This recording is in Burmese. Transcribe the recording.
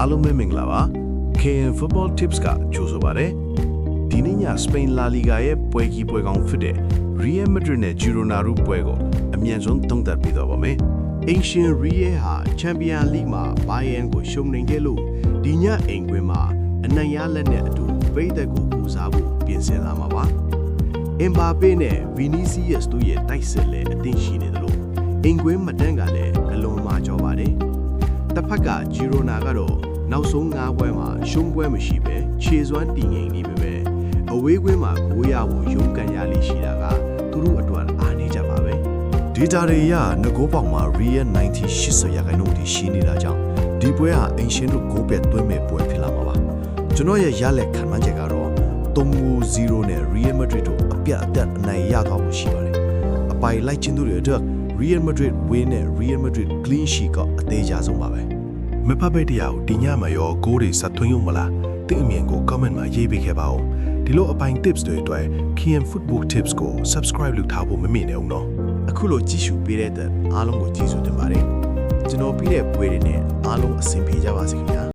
အားလုံးပဲမင်္ဂလာပါ KN Football Tips ကကြိုဆိုပါရစေဒီနေ့ည Spain La Liga ရဲ့ပွဲကြီးပွဲကောင်းဖြစ်တဲ့ Real Madrid နဲ့ Girona တို့ပွဲကိုအမြန်ဆုံးသုံးသပ်ပြီးတော့ပါမယ် Ancient Real ဟာ Champions League မှာ Bayern ကိုရှုံးနိမ့်ခဲ့လို့ဒီညအိမ်ကွင်းမှာအနိုင်ရလက်နဲ့အတူပိတ်သက်ကိုပူစားဖို့ပြင်ဆင်လာမှာပါ Mbappe နဲ့ Vinicius တို့ရဲ့တိုက်စစ်လည်းအသင့်ရှိနေတယ်လို့အိမ်ကွင်းမတန်းကလည်းအလွန်မာကြောပါတယ်တစ်ဖက်က Girona ကတော့နောက်ဆုံး9ပွဲမှာရှုံးပွဲမရှိပဲခြေစွမ်းတည်ငြိမ်နေပေမဲ့အဝေးကွင်းမှာဂိုးရဖို့ရုန်းကန်ရလိမ့်ရှိတာကသူတို့အတွက်အားနေကြပါပဲ Data တွေအရငကိုးပေါင်မှာ Real 90-80 ရာခိုင်နှုန်းထိရှိနေတာကြောင့်ဒီပွဲဟာအင်ရှင်တို့ဂိုးပြတ်သွင်းမဲ့ပွဲဖြစ်လာမှာပါကျွန်တော်ရဲ့ရလက်ခံမှန်းချက်ကတော့3-0နဲ့ Real Madrid တို့အပြတ်အသတ်အနိုင်ရသွားဖို့ရှိပါတယ်အပိုင်လိုက်ချင်းတို့တွေအတွက် Real Madrid win နဲ့ Real Madrid clean sheet ကအသေးချဆုံးပါပဲမဖတ်ပိတ်တရားကိုဒီညမှာရောဂိုးတွေဆက်သွင်းရုံမလားတင့်အမြင်ကို comment မှာရေးပေးခဲ့ပါဦးဒီလိုအပိုင် tips တွေအတွက် KN Football Tips ကို subscribe လုပ်ထားဖို့မမေ့နဲ့အောင်နော်အခုလိုကြည့်ရှုပေးတဲ့အတွက်အားလုံးကိုကျေးဇူးတင်ပါတယ်ကျွန်တော်ပြီးတဲ့ပွဲတွေနဲ့အားလုံးအဆင်ပြေကြပါစေခင်ဗျာ